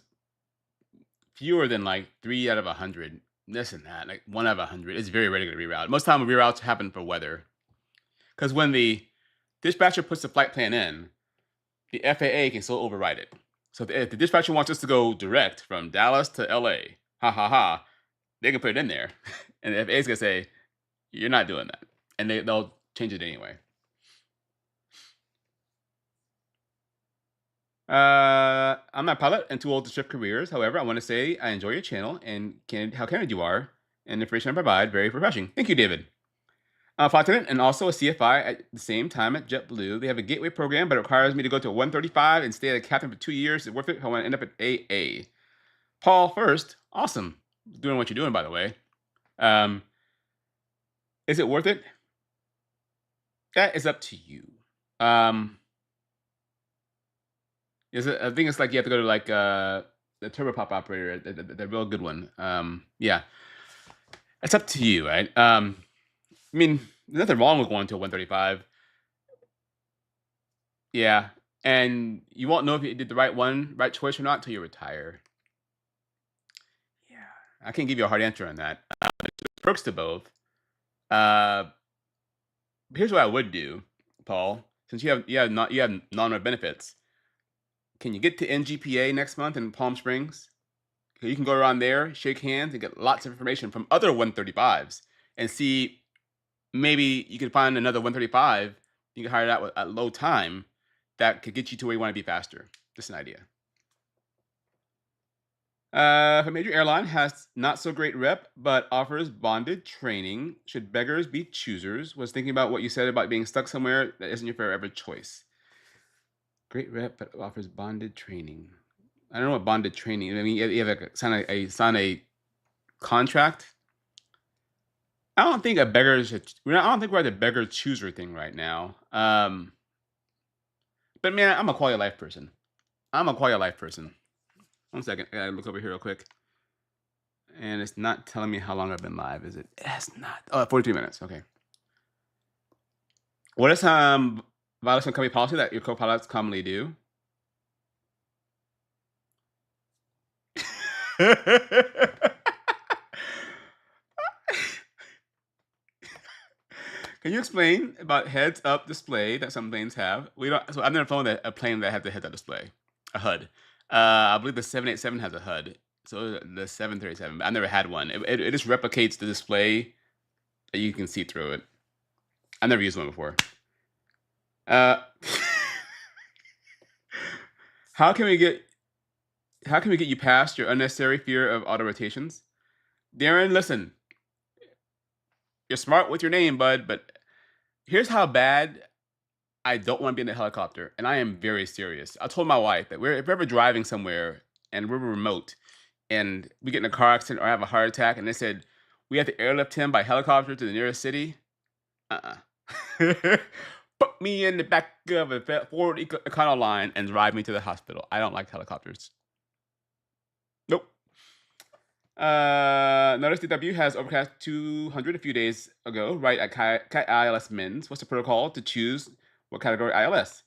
fewer than like 3 out of 100. This and that, like 1 out of 100. It's very rare to get a reroute. Most time reroutes happen for weather. Because when the dispatcher puts the flight plan in, the FAA can still override it. So if the dispatcher wants us to go direct from Dallas to LA, ha ha ha, they can put it in there. And the FAA is gonna say, you're not doing that. And they'll change it anyway. I'm not a pilot and too old to shift careers. However, I want to say I enjoy your channel and how candid you are and the information I provide. Very refreshing. Thank you, David. I'm a flight attendant and also a CFI at the same time at JetBlue. They have a gateway program, but it requires me to go to 135 and stay at a captain for 2 years. It's worth it. I want to end up at AA. Paul first. Awesome. Doing what you're doing, by the way. Is it worth it? That is up to you. I think it's like you have to go to like the turboprop operator, the real good one. Yeah, it's up to you, right? I mean, there's nothing wrong with going to a 135. Yeah, and you won't know if you did the right choice or not until you retire. Yeah, I can't give you a hard answer on that. There's perks to both. Uh, Here's what I would do, Paul. Since you have non benefits, can you get to NGPA next month in Palm Springs? You can go around there, shake hands, and get lots of information from other 135s and see maybe you can find another 135 you can hire that at low time that could get you to where you want to be faster. Just an idea. If a major airline has not so great rep but offers bonded training, should beggars be choosers? Was thinking about what you said about being stuck somewhere that isn't your forever choice. Great rep but offers bonded training. I don't know what bonded training. I mean, you have sign a contract. I don't think a beggar should. I don't think we're at the beggar chooser thing right now. But man, I'm a quality of life person. I'm a quality of life person. 1 second, I gotta look over here real quick. And it's not telling me how long I've been live, is it? It's not. Oh, 43 minutes. Okay. What is violation of company policy that your co-pilots commonly do? Can you explain about heads-up display that some planes have? We don't. So I've never flown a plane that has the heads-up display, a HUD. I believe the 787 has a HUD. So the 737. I never had one. It just replicates the display that you can see through it. I never used one before. Uh, how can we get you past your unnecessary fear of auto rotations? Darren, listen. You're smart with your name, bud, but here's how bad I don't want to be in a helicopter, and I am very serious. I told my wife that if we're ever driving somewhere and we're remote and we get in a car accident or have a heart attack, and they said we have to airlift him by helicopter to the nearest city, put me in the back of a Ford Econoline and drive me to the hospital. I don't like helicopters. Nope. Notice DW has overcast 200 a few days ago, right at Cat ILS Mins. What's the protocol to choose what category ILS?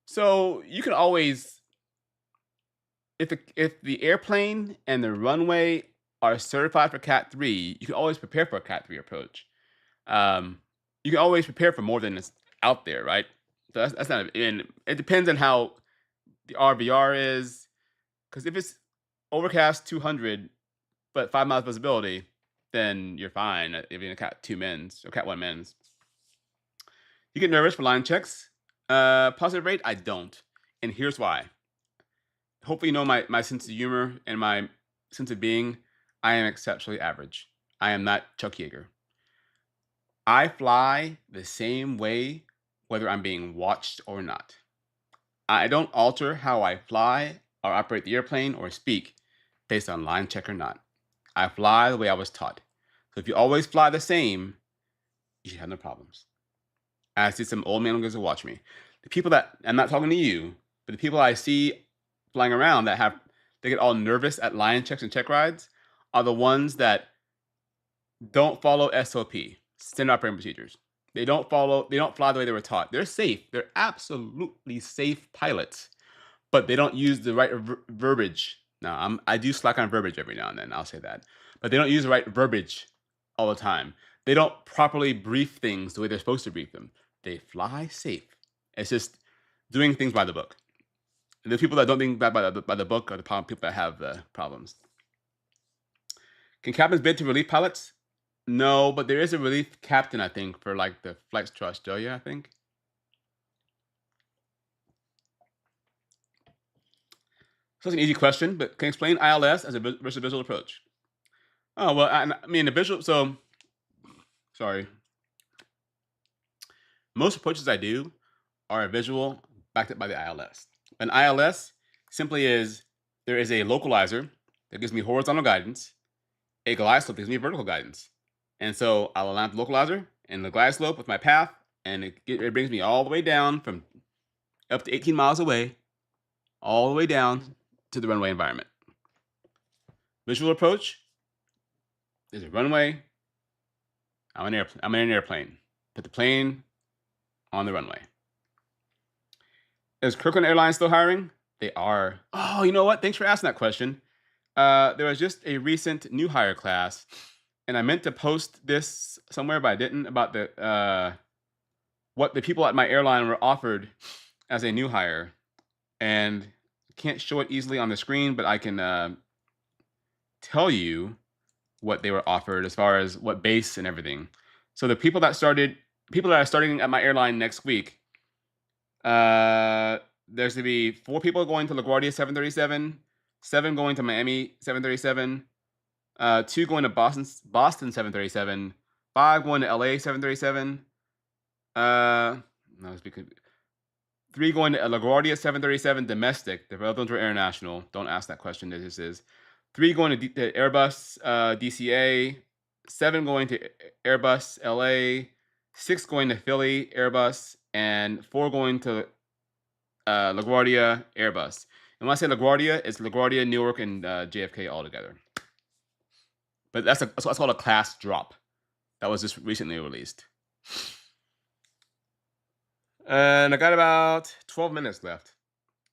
So you can always, if the airplane and the runway are certified for Cat 3, you can always prepare for a Cat 3 approach. You can always prepare for more than is out there, right? So that's not, and it depends on how the RVR is, because if it's overcast 200 but 5 miles visibility, then you're fine if you're in a Cat 2 mins or Cat 1 mins. You get nervous for line checks. Positive rate, I don't. And here's why. Hopefully you know my sense of humor and my sense of being. I am exceptionally average. I am not Chuck Yeager. I fly the same way whether I'm being watched or not. I don't alter how I fly or operate the airplane or speak based on line check or not. I fly the way I was taught. So if you always fly the same, you should have no problems. I see some old man who watch me. The people that I'm not talking to you, but the people I see flying around they get all nervous at line checks and check rides are the ones that don't follow SOP, standard operating procedures. They don't fly the way they were taught. They're safe. They're absolutely safe pilots, but they don't use the right verbiage. Now, I do slack on verbiage every now and then. I'll say that, but they don't use the right verbiage all the time. They don't properly brief things the way they're supposed to brief them. They fly safe. It's just doing things by the book. And the people that don't think by the book are the people that have the problems. Can captains bid to relief pilots? No, but there is a relief captain, I think, for like the flights to Australia, I think. So it's an easy question, but can you explain ILS as a versus visual approach? Oh, well, I mean, the visual, so, sorry. Most approaches I do are a visual backed up by the ILS. An ILS simply is, there is a localizer that gives me horizontal guidance, a glide slope gives me vertical guidance. And so I'll align the localizer and the glide slope with my path, and it brings me all the way down from up to 18 miles away, all the way down to the runway environment. Visual approach is a runway. I'm in an airplane. Put the plane on the runway. Is Kirkland Airlines still hiring? They are. Oh, you know what? Thanks for asking that question. There was just a recent new hire class, and I meant to post this somewhere, but I didn't, about what the people at my airline were offered as a new hire. And can't show it easily on the screen, but I can tell you what they were offered as far as what base and everything. So the people that are starting at my airline next week, there's going to be 4 people going to LaGuardia 737, 7 going to Miami 737, 2 going to Boston 737, 5 going to LA 737, no, because 3 going to LaGuardia 737 domestic. The other ones were international. Don't ask that question. This is 3 going to Airbus DCA, 7 going to Airbus LA, 6 going to Philly Airbus, and 4 going to LaGuardia Airbus. And when I say LaGuardia, it's LaGuardia, Newark, and JFK all together. But that's called a class drop. That was just recently released. And I got about 12 minutes left.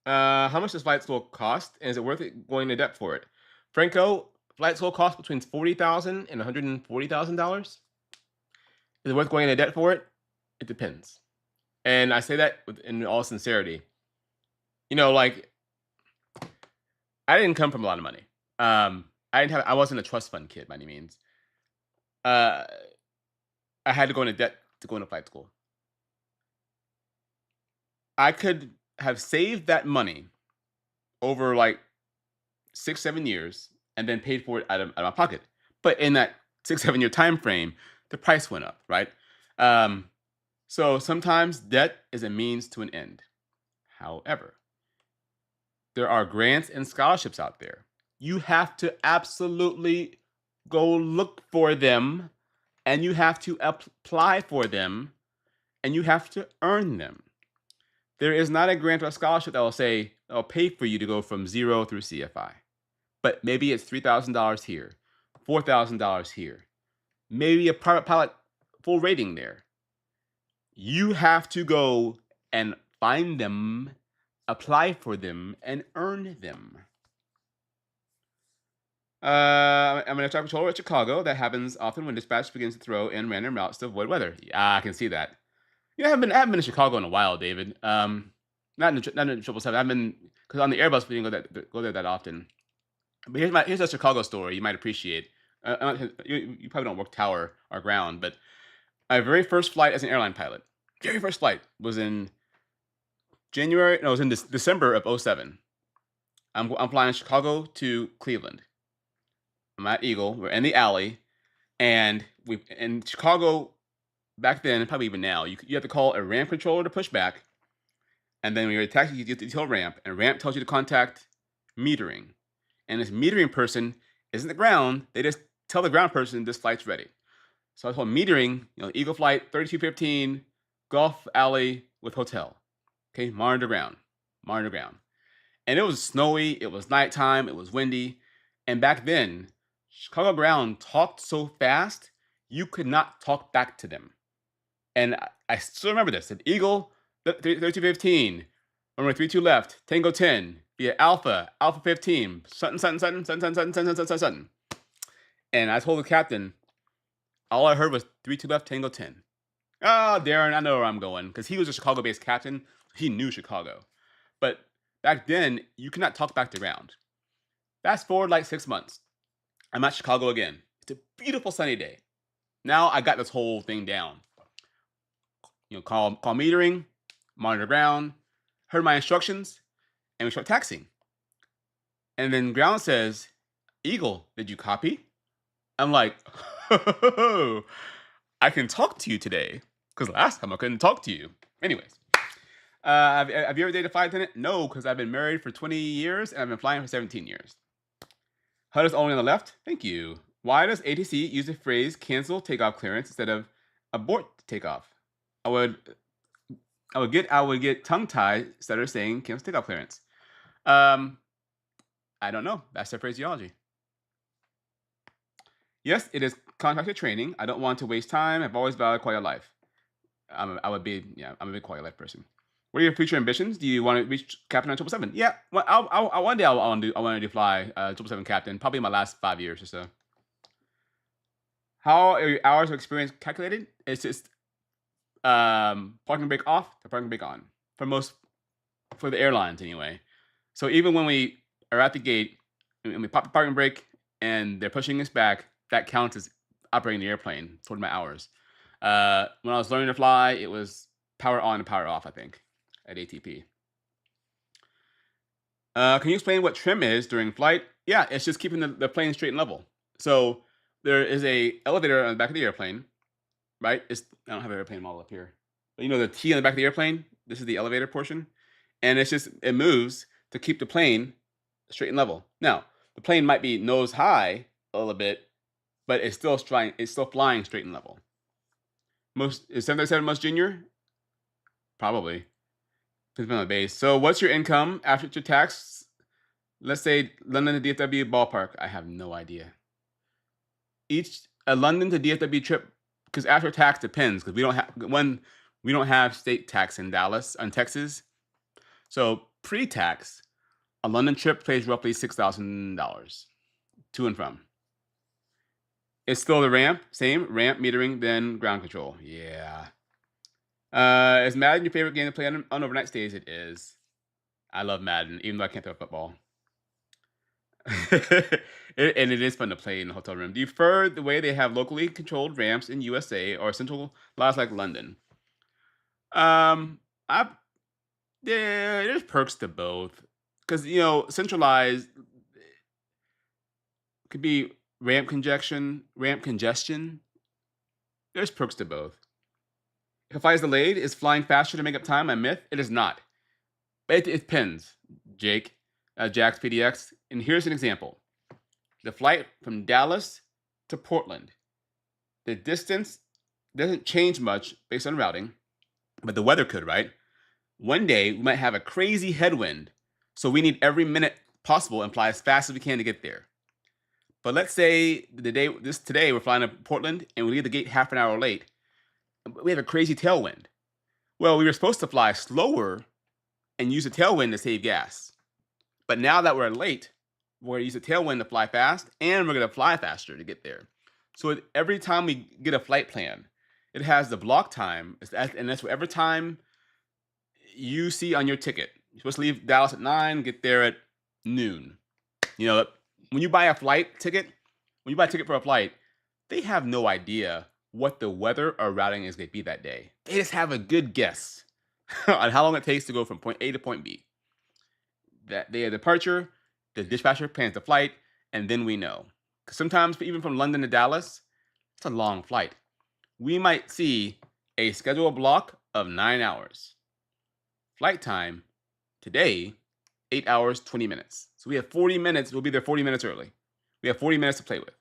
How much does flight school cost? And is it worth it going to debt for it? Franco, flight school costs between $40,000 and $140,000. Is it worth going into debt for it? It depends. And I say that in all sincerity. You know, like, I didn't come from a lot of money. I wasn't a trust fund kid by any means. I had to go into debt to go into flight school. I could have saved that money over like 6-7 years and then paid for it out of my pocket. But in that 6-7 year time frame, the price went up, right? So sometimes debt is a means to an end. However, there are grants and scholarships out there. You have to absolutely go look for them, and you have to apply for them, and you have to earn them. There is not a grant or a scholarship that will say, I'll pay for you to go from 0 through CFI. But maybe it's $3,000 here, $4,000 here, maybe a private pilot full rating there. You have to go and find them, apply for them, and earn them. I'm an air traffic controller at Chicago. That happens often when dispatch begins to throw in random routes to avoid weather. Yeah, I can see that. Yeah, I haven't been to Chicago in a while, David. Not in the 777. I've been, because on the Airbus we didn't go there that often. But here's a Chicago story you might appreciate. You probably don't work tower or ground, but my very first flight as an airline pilot, very first flight was in January. No, it was in December of '07. I'm flying Chicago to Cleveland. I'm at Eagle. We're in the alley, and we in Chicago back then, probably even now. You have to call a ramp controller to push back, and then when you're at taxi, you get to tell ramp, and ramp tells you to contact metering. And this metering person isn't the ground. They just tell the ground person this flight's ready. So I told metering, Eagle flight 3215, Gulf Alley with hotel. Okay, monitor ground, monitor ground. And it was snowy, it was nighttime, it was windy. And back then, Chicago ground talked so fast, you could not talk back to them. And I still remember this. At Eagle 3215, runway 32 left, Tango 10, via Alpha 15, Sutton. And I told the captain, all I heard was 32 left, Tango 10. Oh, Darren, I know where I'm going. Because he was a Chicago-based captain. He knew Chicago. But back then, you could not talk back to ground. Fast forward like 6 months. I'm at Chicago again. It's a beautiful sunny day. Now I got this whole thing down. Call metering, monitor ground, heard my instructions, and we start taxiing. And then ground says, Eagle, did you copy? I'm like, I can talk to you today. Because last time I couldn't talk to you. Anyways. Have you ever dated a flight attendant? No, because I've been married for 20 years and I've been flying for 17 years. HUD is only on the left. Thank you. Why does ATC use the phrase cancel takeoff clearance instead of abort takeoff? I would get tongue-tied instead of saying cancel takeoff clearance. I don't know. That's their phraseology. Yes, it is contracted training. I don't want to waste time. I've always valued quality of life. I'm a big quality of life person. What are your future ambitions? Do you want to reach captain on 777? Yeah, well, one day I want to fly 777 captain. Probably in my last 5 years or so. How are your hours of experience calculated? It's just parking brake off to parking brake on for the airlines anyway. So even when we are at the gate and we pop the parking brake and they're pushing us back, that counts as operating the airplane toward my hours. When I was learning to fly, it was power on and power off, I think, at ATP. Can you explain what trim is during flight? Yeah, it's just keeping the plane straight and level. So there is a elevator on the back of the airplane, right? I don't have an airplane model up here. But the T on the back of the airplane, this is the elevator portion. And it moves to keep the plane straight and level. Now, the plane might be nose high a little bit, but it's still flying straight and level. Is 737 most junior? Probably. Depends on the base. So what's your income after your tax? Let's say London to DFW ballpark. I have no idea. A London to DFW trip, because after tax depends, because we don't have state tax in Dallas and Texas. So pre-tax, a London trip pays roughly $6,000 to and from. It's still the ramp, same ramp metering, then ground control. Yeah. Is Madden your favorite game to play on overnight stays? It is. I love Madden, even though I can't throw a football. And it is fun to play in the hotel room. Do you prefer the way they have locally controlled ramps in USA or centralized like London? There's perks to both. Because, centralized could be ramp congestion. There's perks to both. If a flight is delayed, is flying faster to make up time a myth? It is not. But it depends, Jax PDX. And here's an example. The flight from Dallas to Portland. The distance doesn't change much based on routing, but the weather could, right? One day, we might have a crazy headwind, so we need every minute possible and fly as fast as we can to get there. But let's say today we're flying to Portland and we leave the gate half an hour late. We have a crazy tailwind. Well, we were supposed to fly slower and use the tailwind to save gas. But now that we're late, we're going to use the tailwind to fly fast, and we're going to fly faster to get there. So every time we get a flight plan, it has the block time, and that's whatever time you see on your ticket. You're supposed to leave Dallas at 9, get there at noon. When you buy a ticket for a flight, they have no idea what the weather or routing is going to be that day. They just have a good guess. on how long it takes to go from point A to point B. That day of departure, the dispatcher plans the flight, and then we know. Because sometimes, even from London to Dallas, it's a long flight. We might see a scheduled block of 9 hours. Flight time today, 8 hours, 20 minutes. So we have 40 minutes. We'll be there 40 minutes early. We have 40 minutes to play with.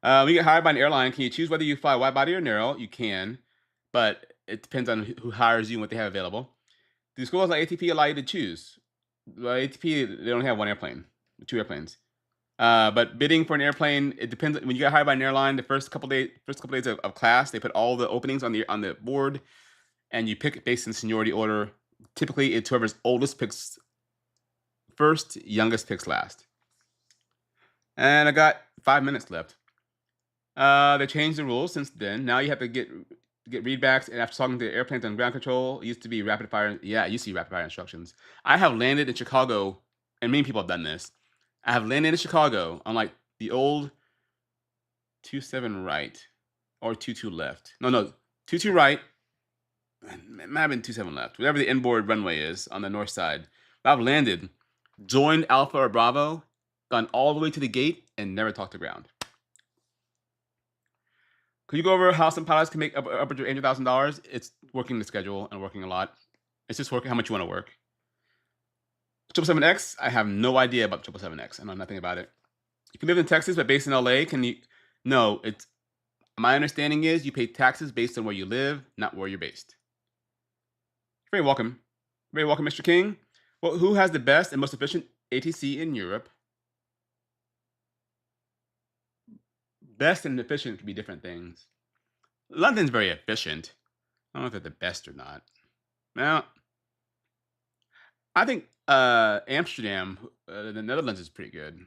When you get hired by an airline, can you choose whether you fly wide body or narrow? You can, but it depends on who hires you and what they have available. Do schools like ATP allow you to choose? Well, ATP, they only have one airplane, two airplanes. But bidding for an airplane, it depends. When you get hired by an airline, the first couple days of class, they put all the openings on the board, and you pick based on seniority order. Typically, it's whoever's oldest picks first, youngest picks last. And I got 5 minutes left. They changed the rules since then. Now you have to get readbacks, and after talking to airplanes on ground control, it used to be rapid fire. Yeah, it used to be rapid fire instructions. I have landed in Chicago, and many people have done this. I have landed in Chicago on like the old 27 right or 22 left. No, 22 right. It might have been 27 left. Whatever the inboard runway is on the north side. I've landed, joined Alpha or Bravo, gone all the way to the gate, and never talked to ground. Could you go over how some pilots can make upwards of $800,000? It's working the schedule and working a lot. It's just working how much you want to work. 777X, I have no idea about 777X. I know nothing about it. If you live in Texas but based in LA, can you? No, it's my understanding is you pay taxes based on where you live, not where you're based. Very welcome. Very welcome, Mr. King. Well, who has the best and most efficient ATC in Europe? Best and efficient can be different things. London's very efficient. I don't know if they're the best or not. Now, I think Amsterdam, the Netherlands, is pretty good.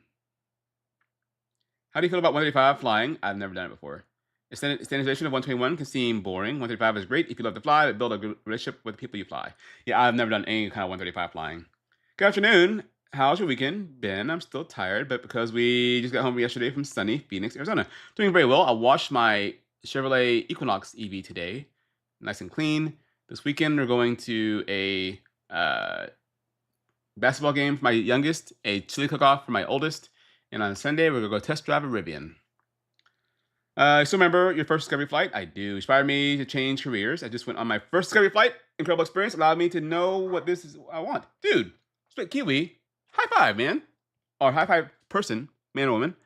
How do you feel about 135 flying? I've never done it before. Standardization of 121 can seem boring. 135 is great if you love to fly, but build a good relationship with the people you fly. Yeah, I've never done any kind of 135 flying. Good afternoon. How's your weekend been? I'm still tired, but because we just got home yesterday from sunny Phoenix, Arizona. Doing very well. I washed my Chevrolet Equinox EV today. Nice and clean. This weekend, we're going to a basketball game for my youngest, a chili cook-off for my oldest, and on Sunday, we're going to go test drive a Rivian. So remember your first Discovery flight? I do. Inspired me to change careers. I just went on my first Discovery flight. Incredible experience. Allowed me to know what this is I want. Dude, spit Kiwi. High five, man. Or high five person, man or woman.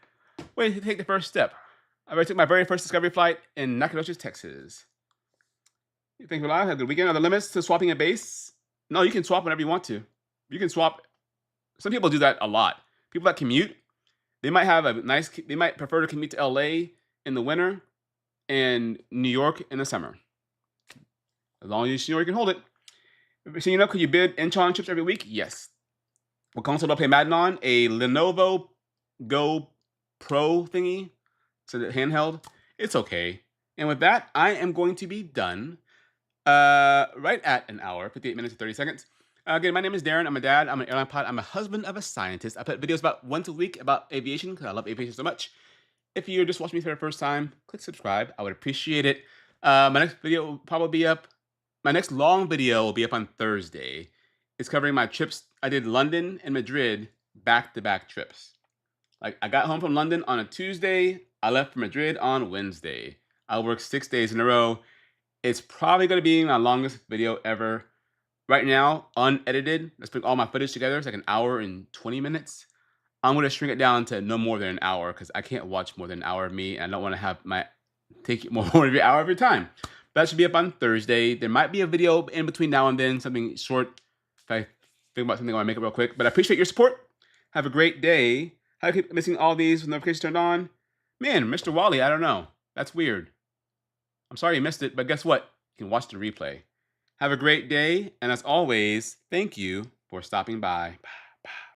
Way to take the first step. I already took my very first Discovery flight in Nacogdoches, Texas. Thank you for live. Have a good weekend. Are there limits to swapping a base? No, you can swap whenever you want to. You can swap. Some people do that a lot. People that commute, they might prefer to commute to LA in the winter and New York in the summer. As long as you know you can hold it. So, could you bid Incheon chips every week? Yes. What console do I play Madden on? A Lenovo Go Pro thingy. So the handheld. It's okay. And with that, I am going to be done right at an hour, 58 minutes and 30 seconds. Again, my name is Darren. I'm a dad. I'm an airline pilot. I'm a husband of a scientist. I put videos about once a week about aviation because I love aviation so much. If you're just watching me for the first time, click subscribe. I would appreciate it. My next video will probably be up. My next long video will be up on Thursday. It's covering my trips. I did London and Madrid back-to-back trips. Like I got home from London on a Tuesday. I left for Madrid on Wednesday. I worked 6 days in a row. It's probably going to be my longest video ever. Right now, unedited. Let's put all my footage together. It's like an hour and 20 minutes. I'm going to shrink it down to no more than an hour because I can't watch more than an hour of me. And I don't want to have take more than an hour of your time. That should be up on Thursday. There might be a video in between now and then, something short. If I think about something, I want to make it real quick. But I appreciate your support. Have a great day. How do you keep missing all these with notifications turned on? Man, Mr. Wally, I don't know. That's weird. I'm sorry you missed it, but guess what? You can watch the replay. Have a great day. And as always, thank you for stopping by.